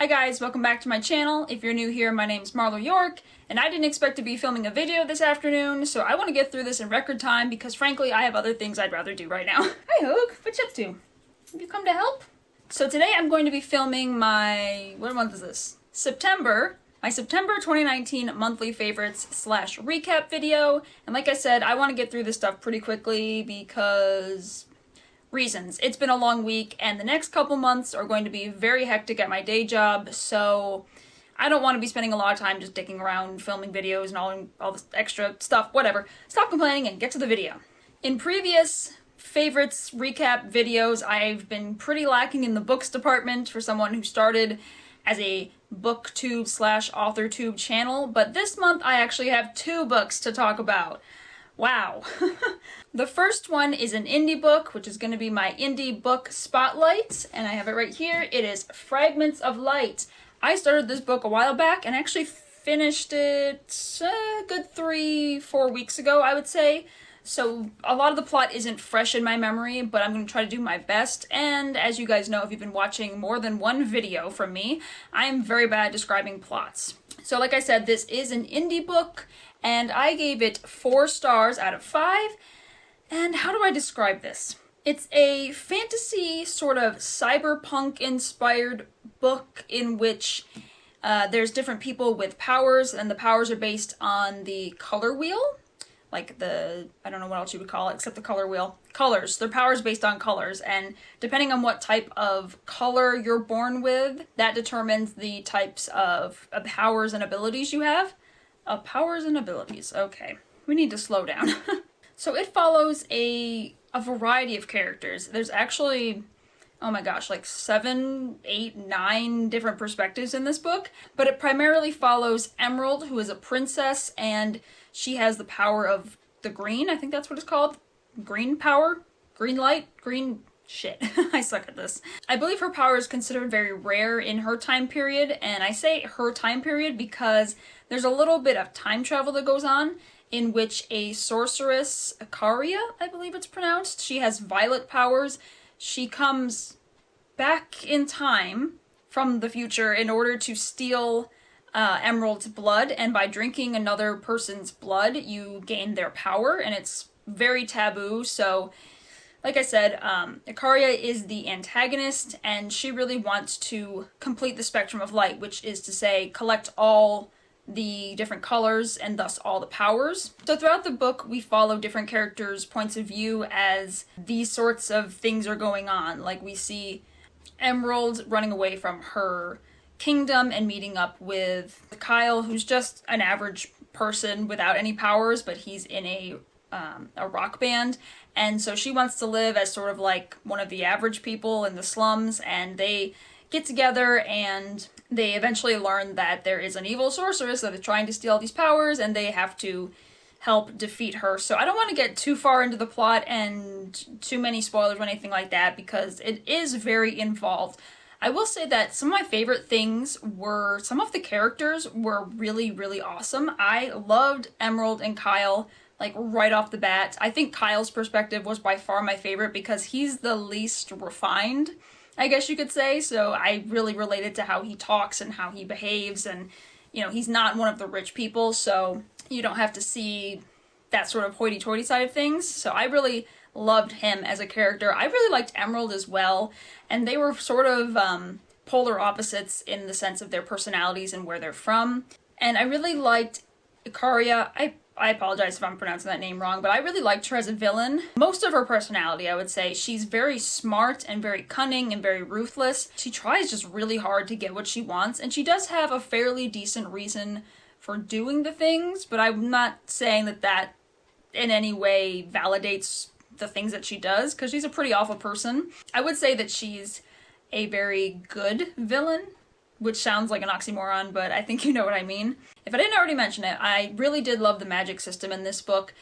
Hi guys, welcome back to my channel. If you're new here, my name's Marlow York, and I didn't expect to be filming a video this afternoon, so I want to get through this in record time because frankly I have other things I'd rather do right now. Hi Hoog, what you up to? Have you come to help? So today I'm going to be filming my, what month is this? My September 2019 monthly favorites / recap video, and like I said, I want to get through this stuff pretty quickly because reasons. It's been a long week and the next couple months are going to be very hectic at my day job, so I don't want to be spending a lot of time just dicking around filming videos and all this extra stuff, whatever. Stop complaining and get to the video. In previous favorites recap videos, I've been pretty lacking in the books department for someone who started as a booktube / authortube channel, but this month I actually have 2 books to talk about. Wow. The first one is an indie book, which is going to be my indie book spotlight, and I have it right here. It is Fragments of Light. I started this book a while back and actually finished it a good 3-4 weeks ago, I would say. So a lot of the plot isn't fresh in my memory, but I'm going to try to do my best. And as you guys know, if you've been watching more than one video from me, I'm very bad at describing plots. So like I said, this is an indie book, and I gave it 4 stars out of 5. And how do I describe this? It's a fantasy, sort of cyberpunk-inspired book in which there's different people with powers, and the powers are based on the color wheel. Like I don't know what else you would call it, except the color wheel. Colors. Their powers based on colors, and depending on what type of color you're born with, that determines the types of powers and abilities you have. Powers and abilities. Okay. We need to slow down. So it follows a variety of characters. There's actually, oh my gosh, like 7, 8, 9 different perspectives in this book, but it primarily follows Emerald, who is a princess, and she has the power of the green, I think that's what it's called. Green power? Green light? Green shit. I suck at this. I believe her power is considered very rare in her time period, and I say her time period because there's a little bit of time travel that goes on, in which a sorceress, Ikaria, I believe it's pronounced, she has violet powers. She comes back in time from the future in order to steal Emerald's blood, and by drinking another person's blood, you gain their power, and it's very taboo. So, like I said, Ikaria is the antagonist, and she really wants to complete the spectrum of light, which is to say, collect all the different colors and thus all the powers. So throughout the book, we follow different characters' points of view as these sorts of things are going on. Like we see Emerald running away from her kingdom and meeting up with Kyle, who's just an average person without any powers, but he's in a rock band, and so she wants to live as sort of like one of the average people in the slums, and they get together and they eventually learn that there is an evil sorceress that is trying to steal these powers, and they have to help defeat her. So I don't want to get too far into the plot and too many spoilers or anything like that because it is very involved. I will say that some of my favorite things were, some of the characters were really, really awesome. I loved Emerald and Kyle, like, right off the bat. I think Kyle's perspective was by far my favorite because he's the least refined, I guess you could say, so I really related to how he talks and how he behaves, and, you know, he's not one of the rich people, so you don't have to see that sort of hoity-toity side of things, so I really loved him as a character. I really liked Emerald as well, and they were sort of polar opposites in the sense of their personalities and where they're from, and I really liked Ikaria. I apologize if I'm pronouncing that name wrong, but I really liked her as a villain. Most of her personality, I would say, she's very smart and very cunning and very ruthless. She tries just really hard to get what she wants, and she does have a fairly decent reason for doing the things, but I'm not saying that that in any way validates the things that she does, because she's a pretty awful person. I would say that she's a very good villain, which sounds like an oxymoron, but I think you know what I mean. If I didn't already mention it, I really did love the magic system in this book,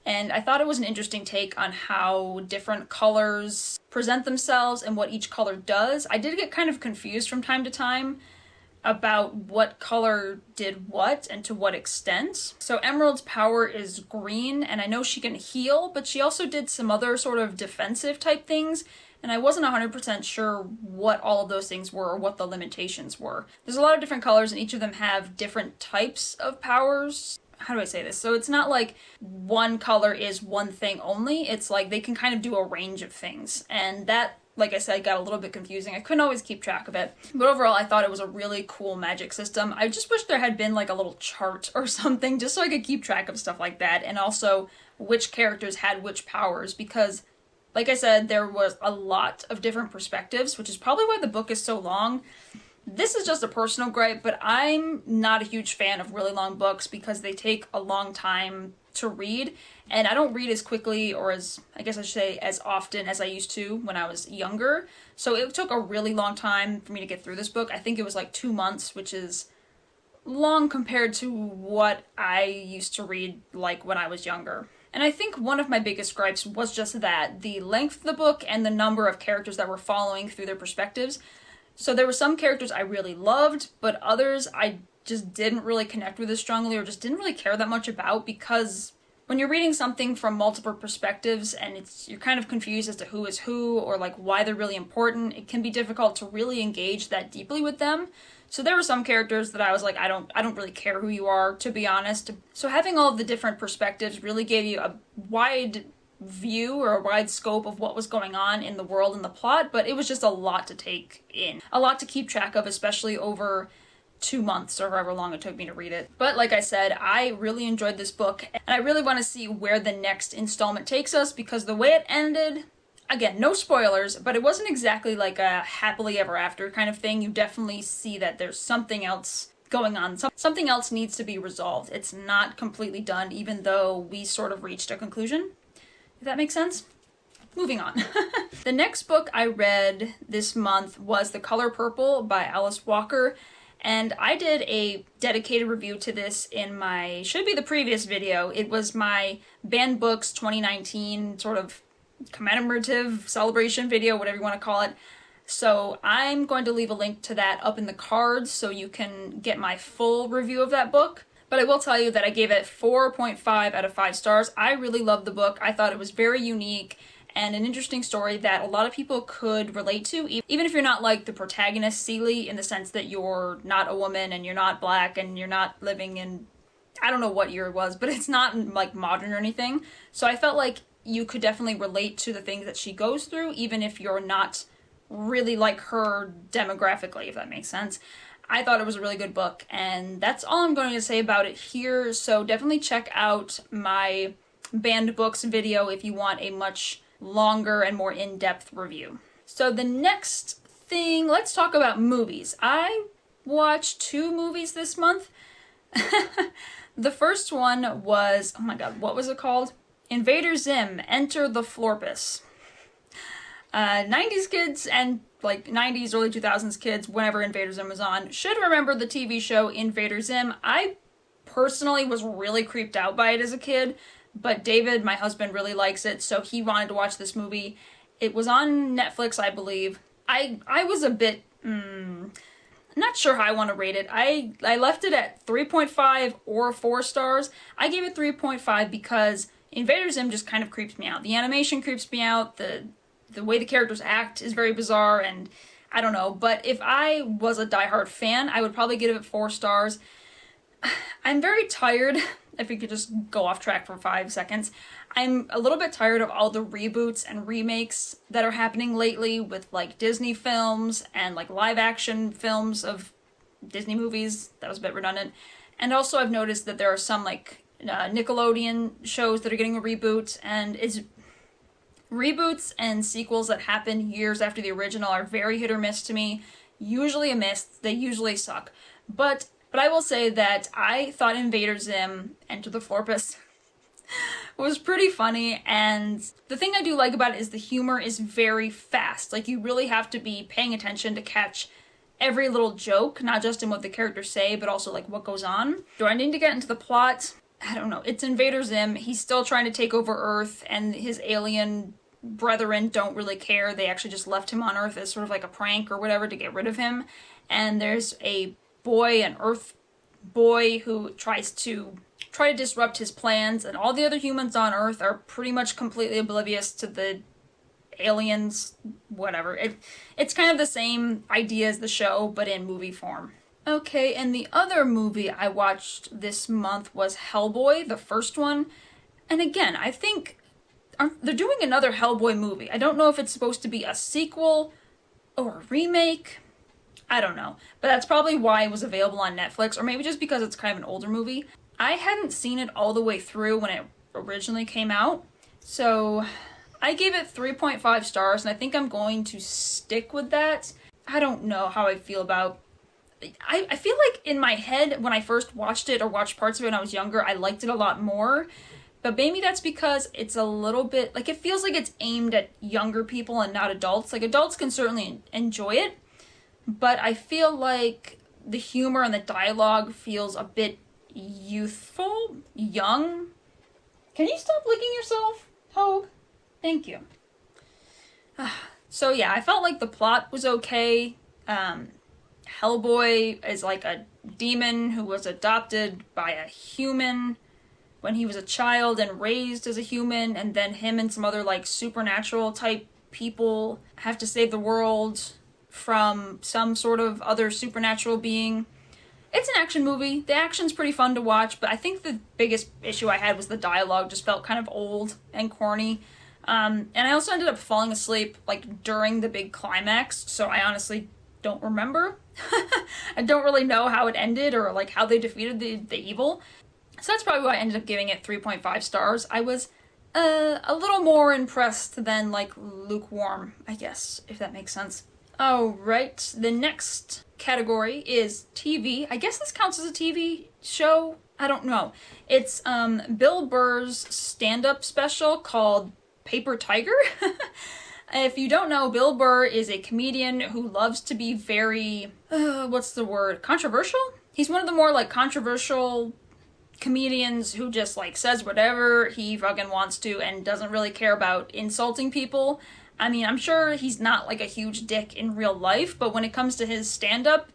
and I thought it was an interesting take on how different colors present themselves and what each color does. I did get kind of confused from time to time about what color did what and to what extent. So Emerald's power is green, and I know she can heal, but she also did some other sort of defensive type things, and I wasn't 100% sure what all of those things were or what the limitations were. There's a lot of different colors, and each of them have different types of powers. How do I say this? So it's not like one color is one thing only. It's like they can kind of do a range of things. And that, like I said, got a little bit confusing. I couldn't always keep track of it. But overall, I thought it was a really cool magic system. I just wish there had been like a little chart or something just so I could keep track of stuff like that. And also which characters had which powers, because like I said, there was a lot of different perspectives, which is probably why the book is so long. This is just a personal gripe, but I'm not a huge fan of really long books because they take a long time to read, and I don't read as quickly, or as, I guess I should say, as often as I used to when I was younger. So it took a really long time for me to get through this book. I think it was like 2 months, which is long compared to what I used to read like when I was younger. And I think one of my biggest gripes was just that, the length of the book and the number of characters that were following through their perspectives. So there were some characters I really loved, but others I just didn't really connect with as strongly or just didn't really care that much about, because when you're reading something from multiple perspectives and you're kind of confused as to who is who or like why they're really important, it can be difficult to really engage that deeply with them. So there were some characters that I was like, I don't really care who you are, to be honest. So having all of the different perspectives really gave you a wide view or a wide scope of what was going on in the world and the plot, but it was just a lot to take in. A lot to keep track of, especially over 2 months or however long it took me to read it. But like I said, I really enjoyed this book, and I really want to see where the next installment takes us, because the way it ended, again, no spoilers, but it wasn't exactly like a happily ever after kind of thing. You definitely see that there's something else going on. Something else needs to be resolved. It's not completely done, even though we sort of reached a conclusion. If that makes sense? Moving on. The next book I read this month was The Color Purple by Alice Walker, and I did a dedicated review to this in my, should be the previous video. It was my Banned Books 2019 sort of commemorative celebration video, whatever you want to call it. So I'm going to leave a link to that up in the cards so you can get my full review of that book. But I will tell you that I gave it 4.5 out of 5 stars. I really loved the book. I thought it was very unique and an interesting story that a lot of people could relate to, even if you're not like the protagonist, Celie, in the sense that you're not a woman and you're not black and you're not living in, I don't know what year it was, but it's not like modern or anything. So I felt like you could definitely relate to the things that she goes through, even if you're not really like her demographically, if that makes sense. I thought it was a really good book, and that's all I'm going to say about it here, so definitely check out my Banned Books video if you want a much longer and more in-depth review. So the next thing, let's talk about movies. I watched 2 movies this month. The first one was, oh my god, what was it called? Invader Zim, Enter the Florpus. 90s kids and like 90s, early 2000s kids, whenever Invader Zim was on, should remember the TV show Invader Zim. I personally was really creeped out by it as a kid, but David, my husband, really likes it, so he wanted to watch this movie. It was on Netflix, I believe. I was a bit, not sure how I want to rate it. I left it at 3.5 or 4 stars. I gave it 3.5 because Invader Zim just kind of creeps me out. The animation creeps me out, the way the characters act is very bizarre, and I don't know, but if I was a diehard fan, I would probably give it 4 stars. I'm very tired, if we could just go off track for 5 seconds. I'm a little bit tired of all the reboots and remakes that are happening lately with like Disney films and like live action films of Disney movies. That was a bit redundant. And also I've noticed that there are some like Nickelodeon shows that are getting a reboot, and it's reboots and sequels that happen years after the original are very hit or miss to me. Usually a miss. They usually suck. But I will say that I thought Invader Zim, Enter the Florpus, was pretty funny, and the thing I do like about it is the humor is very fast. Like, you really have to be paying attention to catch every little joke, not just in what the characters say, but also like what goes on. Do I need to get into the plot? I don't know. It's Invader Zim. He's still trying to take over Earth, and his alien brethren don't really care. They actually just left him on Earth as sort of like a prank or whatever to get rid of him. And there's a boy, an Earth boy who tries to disrupt his plans, and all the other humans on Earth are pretty much completely oblivious to the aliens, whatever. It's kind of the same idea as the show, but in movie form. Okay, and the other movie I watched this month was Hellboy, the first one. And again, I think they're doing another Hellboy movie. I don't know if it's supposed to be a sequel or a remake. I don't know. But that's probably why it was available on Netflix, or maybe just because it's kind of an older movie. I hadn't seen it all the way through when it originally came out, so I gave it 3.5 stars, and I think I'm going to stick with that. I don't know how I feel about... I feel like in my head, when I first watched it, or watched parts of it when I was younger, I liked it a lot more. But maybe that's because it's a little bit... like, it feels like it's aimed at younger people and not adults. Like, adults can certainly enjoy it, but I feel like the humor and the dialogue feels a bit youthful, young. Can you stop licking yourself, Hogue? Thank you. So yeah, I felt like the plot was okay. Hellboy is like a demon who was adopted by a human when he was a child and raised as a human, and then him and some other like supernatural type people have to save the world from some sort of other supernatural being. It's an action movie. The action's pretty fun to watch, but I think the biggest issue I had was the dialogue just felt kind of old and corny. And I also ended up falling asleep, like, during the big climax, so I honestly don't remember. I don't really know how it ended or, like, how they defeated the evil. So that's probably why I ended up giving it 3.5 stars. I was a little more impressed than, like, lukewarm, I guess, if that makes sense. Alright, the next category is TV. I guess this counts as a TV show? I don't know. It's Bill Burr's stand-up special called Paper Tiger. If you don't know, Bill Burr is a comedian who loves to be very, controversial? He's one of the more, like, controversial comedians who just, like, says whatever he fucking wants to and doesn't really care about insulting people. I mean, I'm sure he's not, like, a huge dick in real life, but when it comes to his stand-up,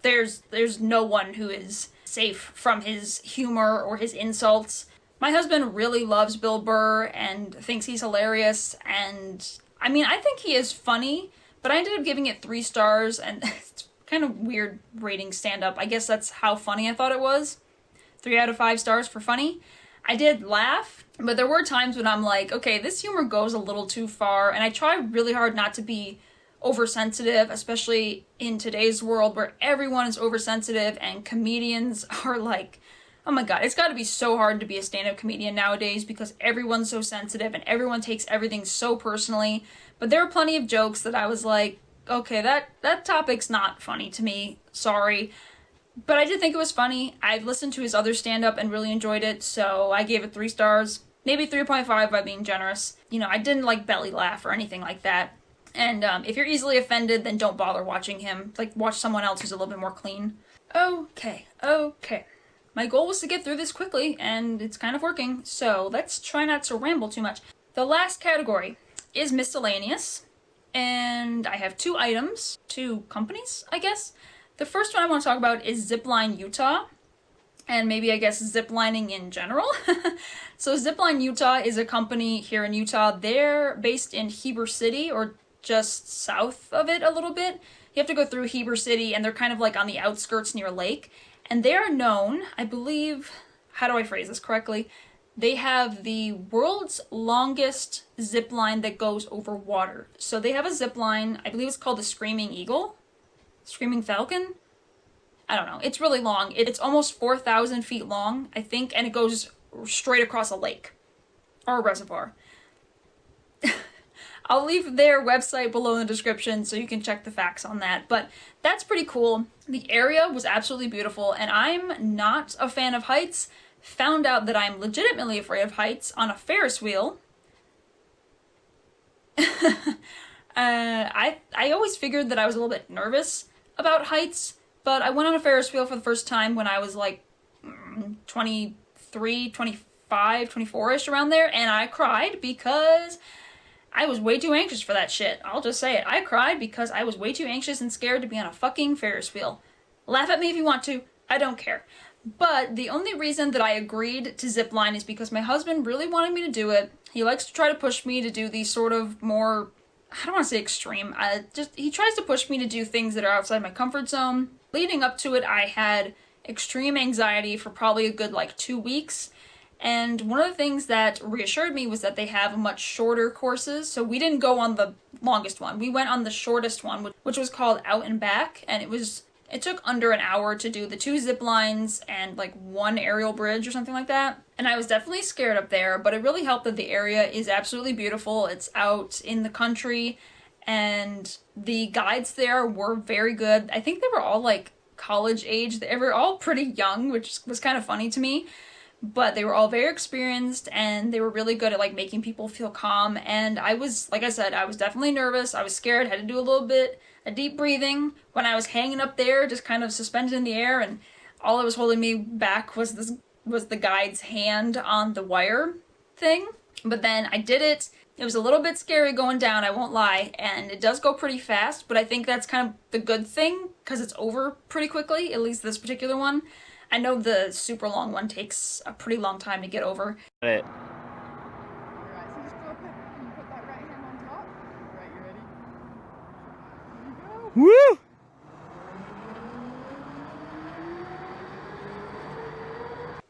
there's no one who is safe from his humor or his insults. My husband really loves Bill Burr and thinks he's hilarious, and I mean, I think he is funny, but I ended up giving it 3 stars, and it's kind of weird rating stand-up. I guess that's how funny I thought it was. 3 out of 5 stars for funny. I did laugh, but there were times when I'm like, okay, this humor goes a little too far, and I try really hard not to be oversensitive, especially in today's world where everyone is oversensitive and comedians are like, oh my god, it's gotta be so hard to be a stand-up comedian nowadays because everyone's so sensitive and everyone takes everything so personally. But there were plenty of jokes that I was like, okay, that topic's not funny to me, sorry. But I did think it was funny. I've listened to his other stand-up and really enjoyed it, so I gave it 3 stars. Maybe 3.5 by being generous. You know, I didn't, like, belly laugh or anything like that. And if you're easily offended, then don't bother watching him. Like, watch someone else who's a little bit more clean. Okay. My goal was to get through this quickly, and it's kind of working, so let's try not to ramble too much. The last category is miscellaneous, and I have 2 items, 2 companies, I guess. The first one I want to talk about is Zipline Utah, and maybe I guess ziplining in general. So Zipline Utah is a company here in Utah. They're based in Heber City, or just south of it a little bit. You have to go through Heber City, and they're kind of like on the outskirts near a lake. And they are known, I believe, how do I phrase this correctly? They have the world's longest zip line that goes over water. So they have a zip line, I believe it's called the Screaming Eagle? Screaming Falcon? I don't know. It's really long. It's almost 4,000 feet long, I think, and it goes straight across a lake. Or a reservoir. I'll leave their website below in the description so you can check the facts on that, but that's pretty cool. The area was absolutely beautiful, and I'm not a fan of heights. Found out that I'm legitimately afraid of heights on a Ferris wheel. I always figured that I was a little bit nervous about heights, but I went on a Ferris wheel for the first time when I was like 23, 25, 24-ish around there, and I cried because I was way too anxious for that shit. I'll just say it. I cried because I was way too anxious and scared to be on a fucking Ferris wheel. Laugh at me if you want to, I don't care. But the only reason that I agreed to zipline is because my husband really wanted me to do it. He likes to try to push me to do these sort of more, I don't want to say extreme, he tries to push me to do things that are outside my comfort zone. Leading up to it, I had extreme anxiety for probably a good 2 weeks. And one of the things that reassured me was that they have much shorter courses. So we didn't go on the longest one. We went on the shortest one, which was called Out and Back. And it took under an hour to do the 2 zip lines and 1 aerial bridge or something like that. And I was definitely scared up there, but it really helped that the area is absolutely beautiful. It's out in the country, and the guides there were very good. I think they were all college age. They were all pretty young, which was kind of funny to me. But they were all very experienced, and they were really good at making people feel calm. And I was, like I said, I was definitely nervous. I was scared, had to do a little bit of deep breathing when I was hanging up there, just kind of suspended in the air, and all that was holding me back was the guide's hand on the wire thing. But then I did it. It was a little bit scary going down, I won't lie, and it does go pretty fast, but I think that's kind of the good thing, because it's over pretty quickly, at least this particular one. I know the super long one takes a pretty long time to get over. Right. Alright, so just go up and put that right hand on top. Alright, you ready? Here you go. Woo!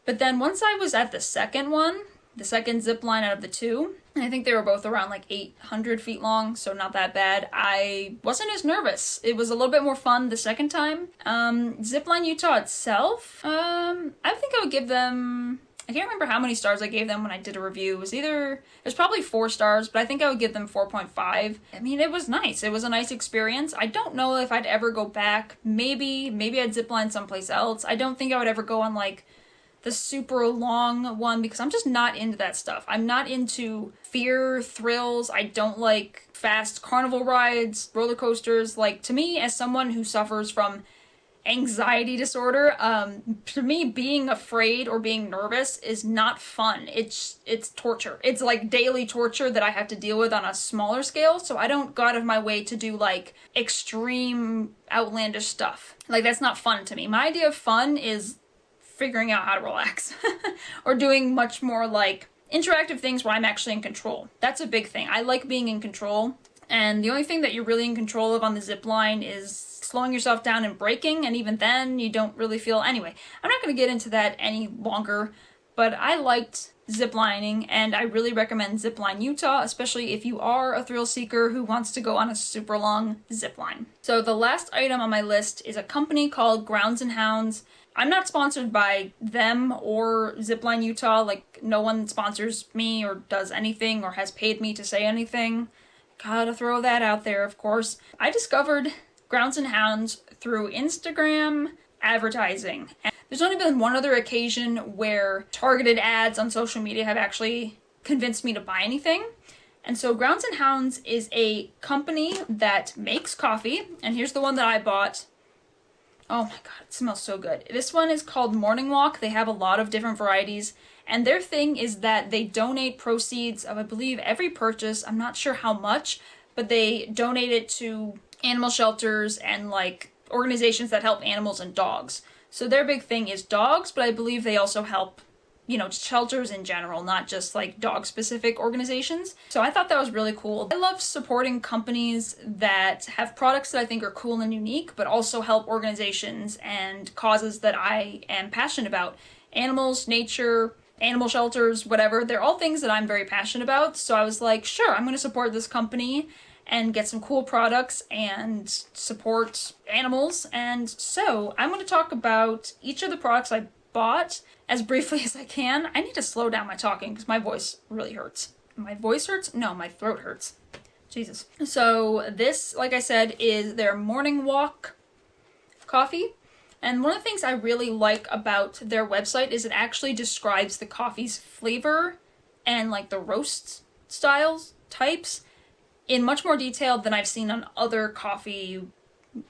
But then once I was at the second one, the second zip line out of the 2, and I think they were both around 800 feet long, so not that bad, I wasn't as nervous. It was a little bit more fun the second time. Zipline Utah itself, I think I would give them, I can't remember how many stars I gave them when I did a review. It was probably 4 stars, but I think I would give them 4.5. I mean, it was nice. It was a nice experience. I don't know if I'd ever go back. Maybe I'd zipline someplace else. I don't think I would ever go on the super long one, because I'm just not into that stuff. I'm not into fear, thrills. I don't like fast carnival rides, roller coasters. To me, as someone who suffers from anxiety disorder, to me, being afraid or being nervous is not fun. It's torture. It's daily torture that I have to deal with on a smaller scale, so I don't go out of my way to do extreme outlandish stuff. That's not fun to me. My idea of fun is figuring out how to relax or doing much more interactive things where I'm actually in control. That's a big thing. I like being in control, and the only thing that you're really in control of on the zip line is slowing yourself down and braking, and even then you don't really feel. Anyway, I'm not going to get into that any longer, but I liked ziplining, and I really recommend Zipline Utah, especially if you are a thrill seeker who wants to go on a super long zipline. So the last item on my list is a company called Grounds and Hounds. I'm not sponsored by them or Zipline Utah. No one sponsors me or does anything or has paid me to say anything. Gotta throw that out there, of course. I discovered Grounds and Hounds through Instagram advertising. And there's only been one other occasion where targeted ads on social media have actually convinced me to buy anything. And so Grounds and Hounds is a company that makes coffee. And here's the one that I bought. Oh my god, it smells so good. This one is called Morning Walk. They have a lot of different varieties, and their thing is that they donate proceeds of, I believe, every purchase. I'm not sure how much, but they donate it to animal shelters and organizations that help animals and dogs. So their big thing is dogs, but I believe they also help shelters in general, not just dog-specific organizations. So I thought that was really cool. I love supporting companies that have products that I think are cool and unique, but also help organizations and causes that I am passionate about. Animals, nature, animal shelters, whatever. They're all things that I'm very passionate about. So I was like, sure, I'm going to support this company and get some cool products and support animals. And so I'm going to talk about each of the products I bought as briefly as I can. I need to slow down my talking because my voice really hurts. My voice hurts? No, my throat hurts. Jesus. So this, like I said, is their Morning Walk coffee. And one of the things I really like about their website is it actually describes the coffee's flavor and the roast styles, types, in much more detail than I've seen on other coffee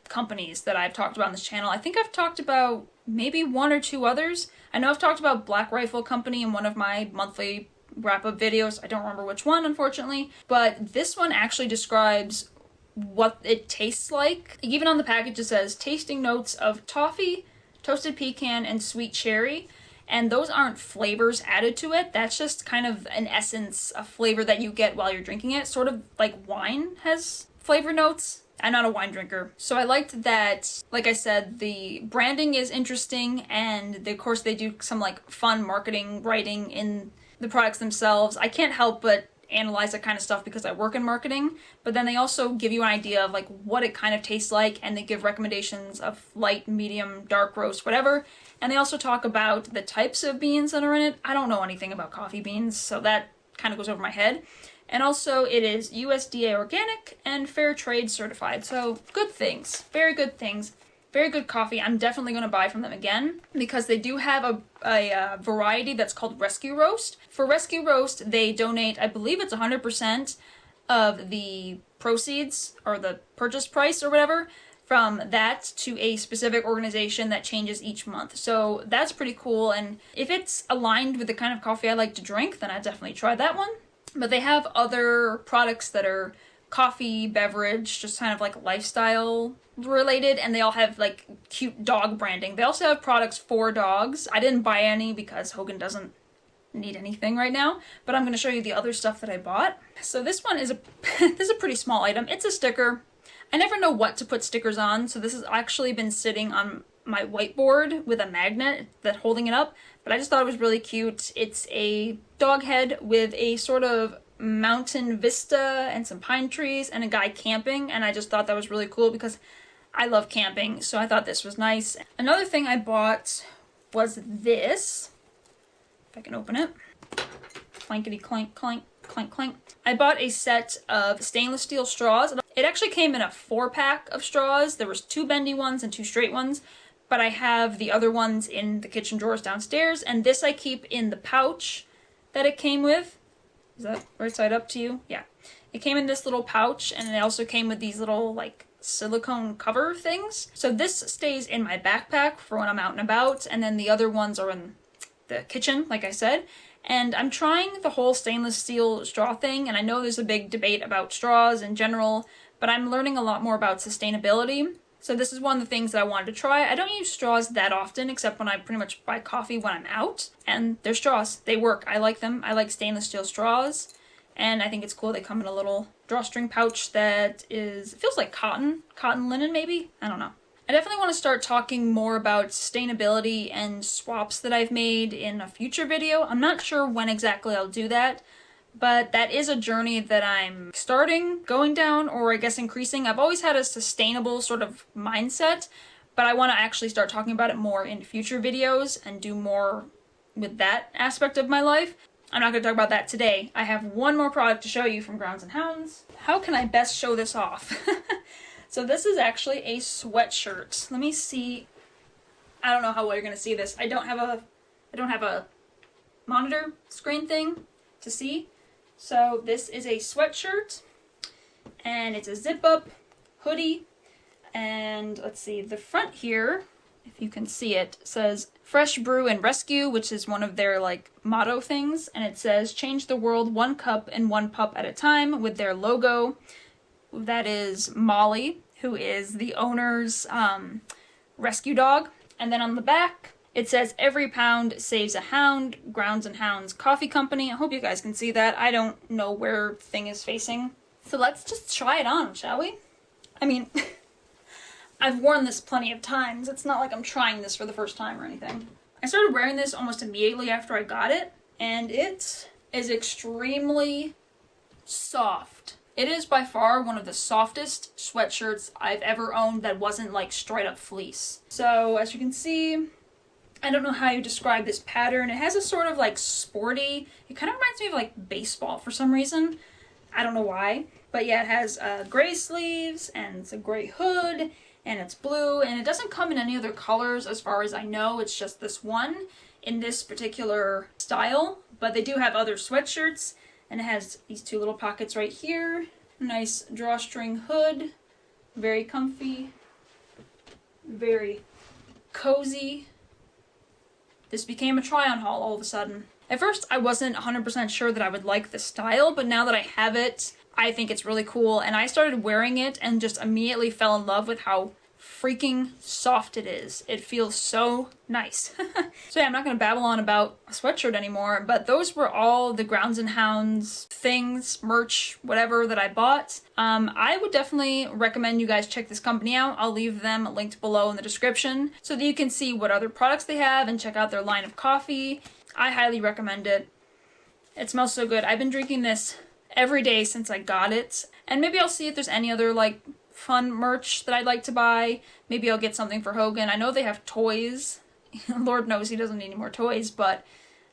companies that I've talked about on this channel. I think I've talked about maybe 1 or 2 others. I know I've talked about Black Rifle Company in one of my monthly wrap-up videos. I don't remember which one, unfortunately. But this one actually describes what it tastes like. Even on the package it says tasting notes of toffee, toasted pecan, and sweet cherry. And those aren't flavors added to it. That's just kind of an essence, a flavor that you get while you're drinking it. Sort of like wine has flavor notes. I'm not a wine drinker. So I liked that, like I said, the branding is interesting, and of course they do some like fun marketing writing in the products themselves. I can't help but analyze that kind of stuff because I work in marketing, but then they also give you an idea of like what it kind of tastes like, and they give recommendations of light, medium, dark roast, whatever. And they also talk about the types of beans that are in it. I don't know anything about coffee beans, so that kind of goes over my head. And also it is USDA organic and fair trade certified. So good things, very good things, very good coffee. I'm definitely going to buy from them again because they do have a variety that's called Rescue Roast. For Rescue Roast, they donate, I believe it's 100% of the proceeds or the purchase price or whatever from that to a specific organization that changes each month. So that's pretty cool. And if it's aligned with the kind of coffee I like to drink, then I'd definitely try that one. But they have other products that are coffee, beverage, just kind of like lifestyle related, and they all have like cute dog branding. They also have products for dogs. I didn't buy any because Hogan doesn't need anything right now, but I'm going to show you the other stuff that I bought. So this one is this is a pretty small item. It's a sticker. I never know what to put stickers on, so this has actually been sitting on my whiteboard with a magnet that's holding it up, but I just thought it was really cute. It's a dog head with a sort of mountain vista and some pine trees and a guy camping, and I just thought that was really cool because I love camping, so I thought this was nice. Another thing I bought was this. If I can open it. Clankety clank clank clank clank. I bought a set of stainless steel straws. It actually came in a 4-pack of straws. There was 2 bendy ones and 2 straight ones, but I have the other ones in the kitchen drawers downstairs, and this I keep in the pouch that it came with. Is that right side up to you? Yeah. It came in this little pouch, and it also came with these little like silicone cover things. So this stays in my backpack for when I'm out and about, and then the other ones are in the kitchen, like I said. And I'm trying the whole stainless steel straw thing, and I know there's a big debate about straws in general, but I'm learning a lot more about sustainability. So this is one of the things that I wanted to try. I don't use straws that often, except when I pretty much buy coffee when I'm out. And they're straws. They work. I like them. I like stainless steel straws. And I think it's cool. They come in a little drawstring pouch that is, it feels like cotton linen maybe? I don't know. I definitely want to start talking more about sustainability and swaps that I've made in a future video. I'm not sure when exactly I'll do that, but that is a journey that I'm starting, going down, or I guess increasing. I've always had a sustainable sort of mindset, but I want to actually start talking about it more in future videos and do more with that aspect of my life. I'm not going to talk about that today. I have one more product to show you from Grounds and Hounds. How can I best show this off? So this is actually a sweatshirt. Let me see. I don't know how well you're going to see this. I don't have a monitor screen thing to see. So this is a sweatshirt, and it's a zip-up hoodie, and let's see, the front here, if you can see it, says Fresh Brew and Rescue, which is one of their like motto things, and it says change the world 1 cup and 1 pup at a time with their logo. That is Molly, who is the owner's rescue dog. And then on the back, it says every pound saves a hound, Grounds and Hounds Coffee Company. I hope you guys can see that. I don't know where the thing is facing. So let's just try it on, shall we? I mean, I've worn this plenty of times. It's not like I'm trying this for the first time or anything. I started wearing this almost immediately after I got it, and it is extremely soft. It is by far one of the softest sweatshirts I've ever owned that wasn't like straight up fleece. So as you can see, I don't know how you describe this pattern. It has a sort of like sporty, it kind of reminds me of like baseball for some reason. I don't know why. But yeah, it has gray sleeves, and it's a gray hood, and it's blue, and it doesn't come in any other colors as far as I know. It's just this one in this particular style. But they do have other sweatshirts, and it has these 2 little pockets right here. Nice drawstring hood. Very comfy. Very cozy. This became a try-on haul all of a sudden. At first, I wasn't 100% sure that I would like the style, but now that I have it, I think it's really cool, and I started wearing it and just immediately fell in love with how freaking soft it is. It feels so nice. So yeah, I'm not going to babble on about a sweatshirt anymore, but those were all the Grounds and Hounds things, merch, whatever that I bought. I would definitely recommend you guys check this company out. I'll leave them linked below in the description so that you can see what other products they have and check out their line of coffee. I highly recommend it. It smells so good. I've been drinking this every day since I got it, and maybe I'll see if there's any other like fun merch that I'd like to buy. Maybe I'll get something for Hogan. I know they have toys. Lord knows he doesn't need any more toys, but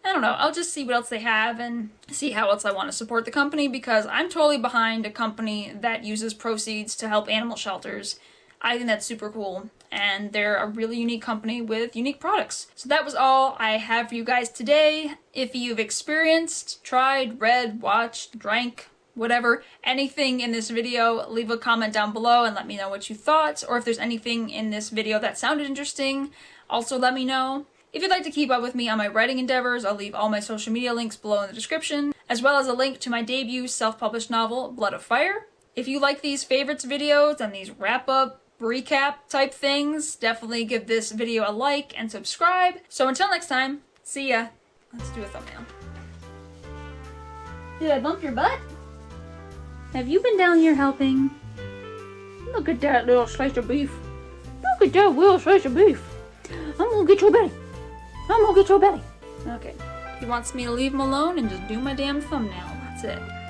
I don't know. I'll just see what else they have and see how else I want to support the company, because I'm totally behind a company that uses proceeds to help animal shelters. I think that's super cool, and they're a really unique company with unique products. So that was all I have for you guys today. If you've experienced, tried, read, watched, drank, whatever, anything in this video, leave a comment down below and let me know what you thought, or if there's anything in this video that sounded interesting, also let me know. If you'd like to keep up with me on my writing endeavors, I'll leave all my social media links below in the description, as well as a link to my debut self-published novel, Blood of Fire. If you like these favorites videos and these wrap-up, recap type things, definitely give this video a like and subscribe. So until next time, see ya. Let's do a thumbnail. Did I bump your butt? Have you been down here helping? Look at that little slice of beef. Look at that little slice of beef. I'm gonna get your belly. I'm gonna get your belly. Okay. He wants me to leave him alone and just do my damn thumbnail. That's it.